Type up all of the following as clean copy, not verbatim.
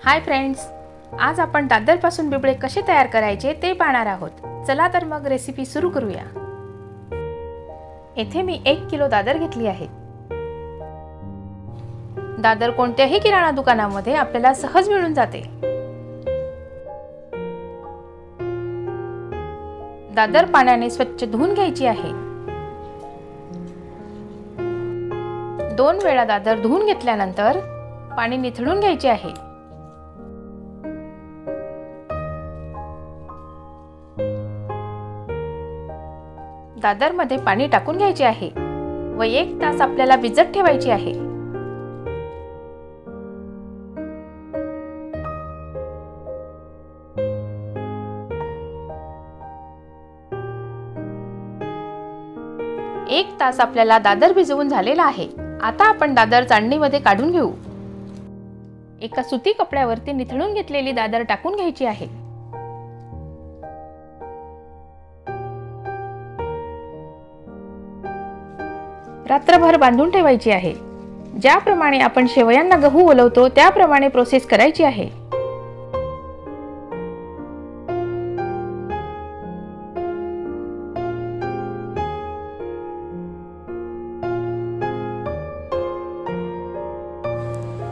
Hi friends, आज आपण दादरपासून बिबळे कसे तयार करायचे ते पाहणार आहोत. चला तर मग रेसिपी सुरू करूया. येथे मी 1 किलो दादर घेतली आहे. दादर कोणत्याही किराणा दुकानामध्ये आपल्याला सहज मिळून जाते. दादर पाण्याने स्वच्छ धुवून घ्यायची आहे. 2 वेळा दादर धुवून घेतल्यानंतर पाणी निथळून घ्यायचे आहे. दादरमध्ये पाणी टाकून घ्यायचे आहे व 1 तास आपल्याला भिजत ठेवायची आहे. एक तास आपल्याला दादर भिजवून झालेला आहे. आता आपण दादर चाळणीमध्ये काढून घेऊ. एका सुती कपड्यावरती निथळून घेतलेली दादर टाकून घ्यायची आहे. रात्रभर बांधून ठेवायची आहे. ज्याप्रमाणे आपण शेवयांना गहू ओलवतो त्याप्रमाणे प्रोसेस करायची आहे.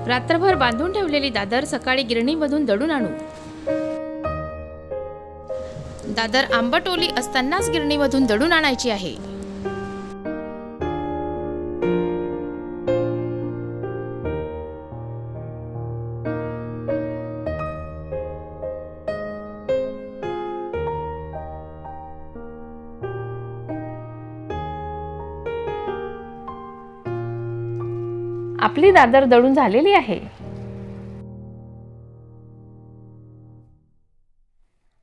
रात्रभर बांधून ठेवलेली दादर सकाळी गिरणीमधून दळून आणू. दादर आंबट ओली असतानाच गिरणीमधून दळून आणायची आहे. आपली दादर दळून झालेली आहे.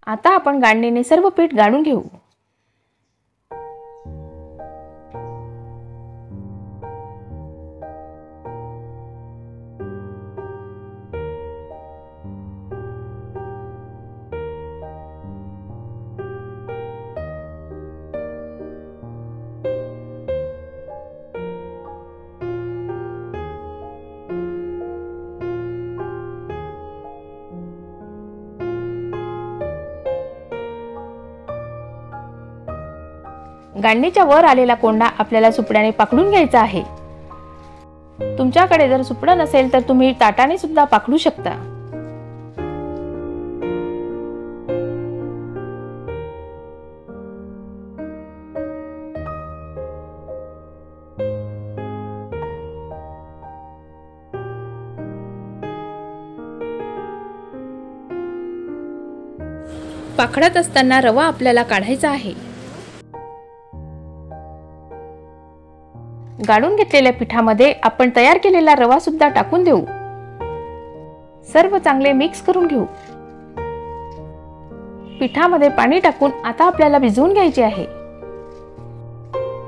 आता आपण गाळणीने सर्व पीठ गाळून घेऊ. गाळणीच्या वर आलेला कोंडा आपल्याला सुपड्याने पाकडून घ्यायचा आहे. तुमच्याकडे जर सुपडं नसेल तर तुम्ही ताटाने सुद्धा पाकडू शकता. पाखडत असताना रवा आपल्याला काढायचा आहे. गाळून घेतलेल्या पिठामध्ये आपण तयार केलेला रवा सुद्धा टाकून देऊ. सर्व चांगले मिक्स करून घेऊ. पिठामध्ये पाणी टाकून आता आपल्याला भिजवून घ्यायचे आहे.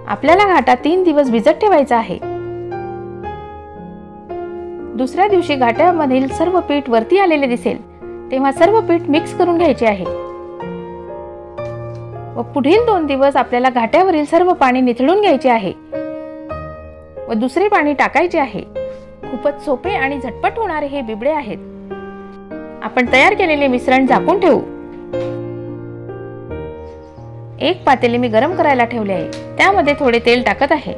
आपल्याला घाटा 3 दिवस भिजत ठेवायचा आहे. दुसऱ्या दिवशी घाट्यामधील सर्व पीठ वरती आलेले दिसेल तेव्हा सर्व पीठ मिक्स करून घ्यायचे आहे व पुढील 2 दिवस आपल्याला घाट्यावरील सर्व पाणी निथळून घ्यायचे आहे व दुसरे पाणी टाकायचे आहे. खूपच सोपे आणि झटपट होणारे हे बिबळे आहेत. आपण तयार केलेले मिश्रण झाकून ठेवू. एक पातेले मी गरम करायला ठेवले आहे. त्यामध्ये थोडे तेल टाकत आहे.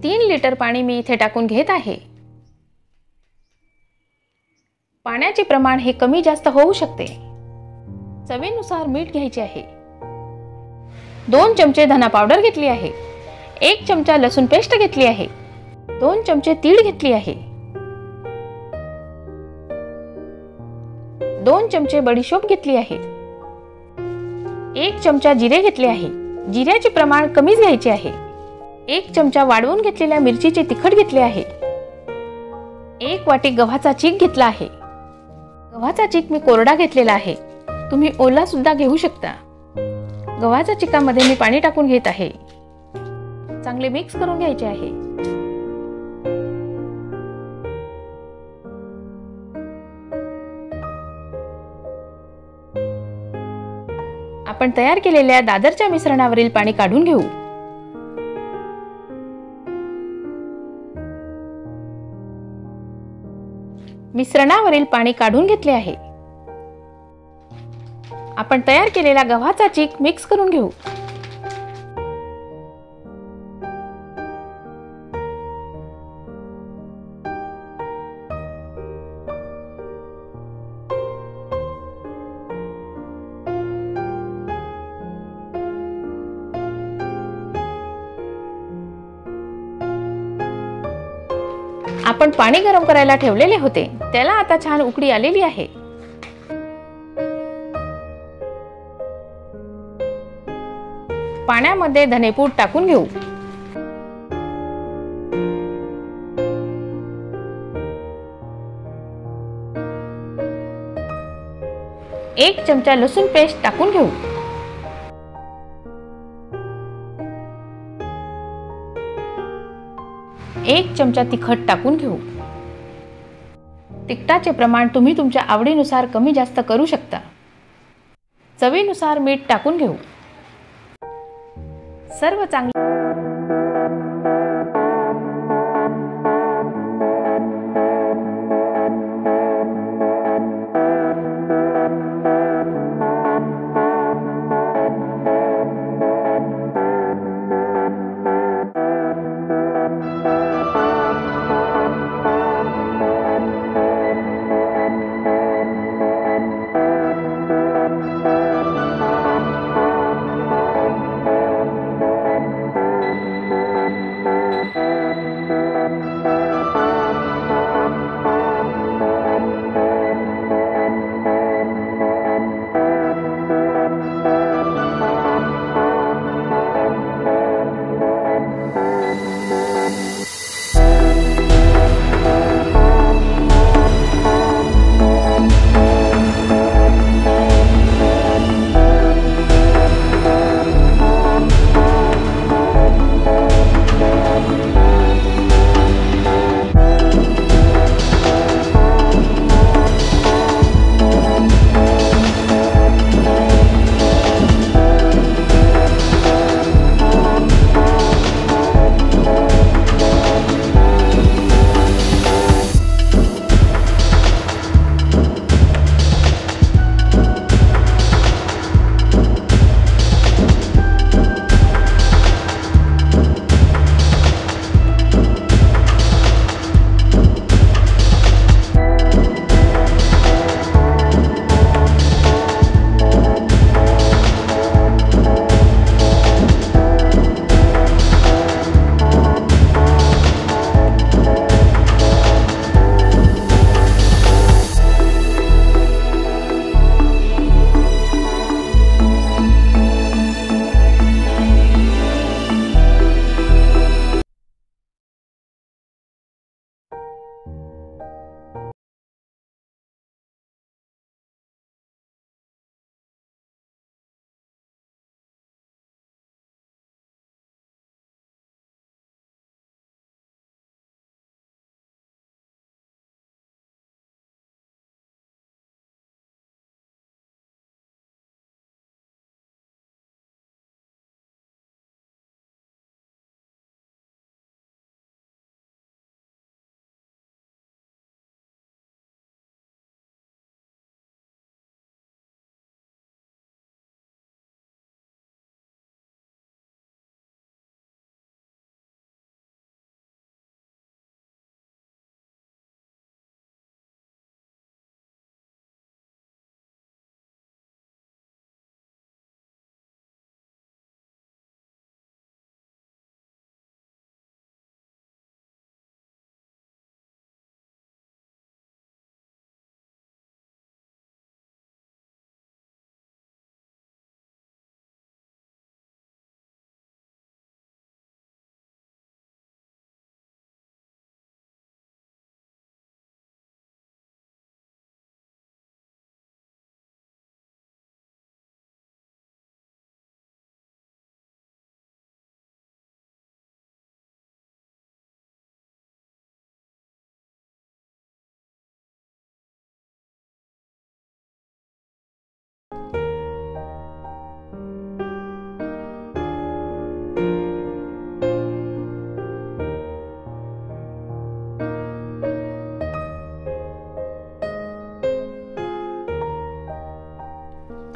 तीन लिटर पाणी मी इथे टाकून घेत आहे. पाण्याचे प्रमाण हे कमी जास्त होऊ शकते. चवीनुसार मीठ घ्यायचे आहे. 2 चमचे धना पावडर घेतली आहे. 1 चमचा लसूण पेस्ट घेतली आहे. 2 चमचे तीळ घेतली आहे. 2 चमचे बडीशोप घेतली आहे. 1 चमचा जिरे घेतले आहे. जिऱ्याचे प्रमाण कमीच घ्यायचे आहे. 1 चमचा वाळवून घेतलेल्या मिरचीचे तिखट घेतले आहे. 1 वाटी गव्हाचा चीक घेतला आहे. गव्हाचा चीक मी कोरडा घेतलेला आहे. तुम्ही ओला सुद्धा घेऊ शकता. गव्हाच्या चिकामध्ये मी पाणी टाकून घेत आहे. चांगले मिक्स करून घ्यायचे आहे. आपण तयार केलेल्या दादरच्या मिश्रणावरील पाणी काढून घेऊ. मिश्रणावरील पाणी काढून घेतले आहे. आपण तयार केलेला गव्हाचा चीक मिक्स करून घेऊ. आपण पाणी गरम करायला ठेवलेले होते, त्याला आता छान उकळी आलेली आहे. पाण्यामध्ये धनेपूड टाकून घेऊ. एक चमचा लसूण पेस्ट टाकून घेऊ. एक चमचा तिखट टाकून घेऊ. तिखटाचे प्रमाण तुम्ही तुमच्या आवडीनुसार कमी जास्त करू शकता. चवीनुसार मीठ टाकून घेऊ. सर्व चांगले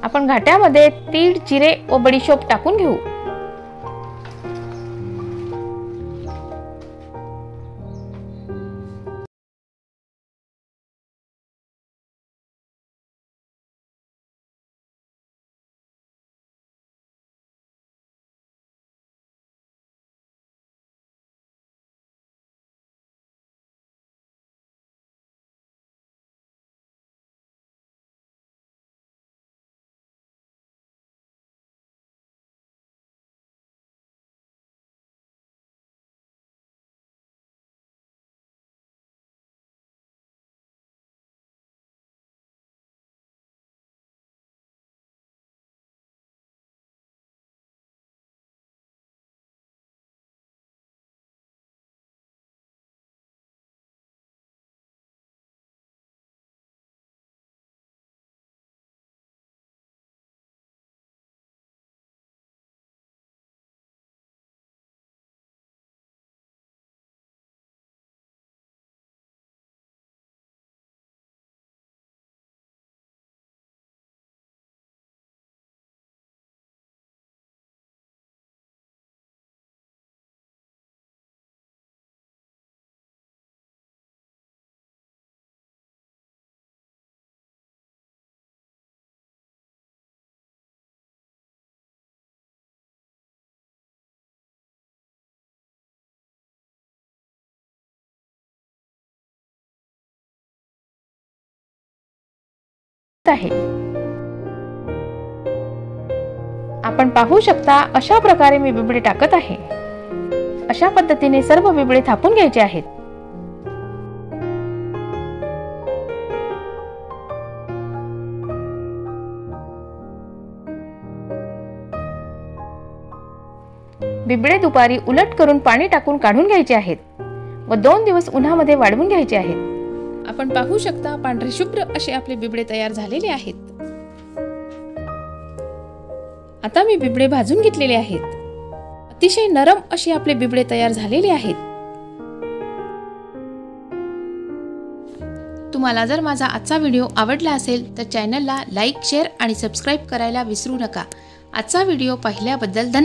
आपण घाट्यामध्ये तीळ, जिरे व बडीशोप टाकून घेऊ. आहे. आपण पाहू शकता अशा प्रकारे मी बिबडे टाकत आहे. अशा पद्धतीने सर्व बिबडे थापून घ्यायचे आहेत. बिबडे दुपारी उलट करून पाणी टाकून काढून घ्यायचे आहेत व 2 दिवस उन्हामध्ये वाळवून घ्यायचे आहेत. आपण पाहू शकता पांढरे शुभ्र असे आपले बिबडे तयार झालेले आहेत. आता मी बिबडे भाजून घेतलेले आहेत. अतिशय नरम असे आपले बिबडे तयार झालेले आहेत. तुम्हाला जर माझा आजचा व्हिडिओ आवडला असेल तर चॅनलला लाईक, शेअर आणि सबस्क्राईब करायला विसरू नका. आजचा व्हिडिओ पाहिल्याबद्दल धन्यवाद.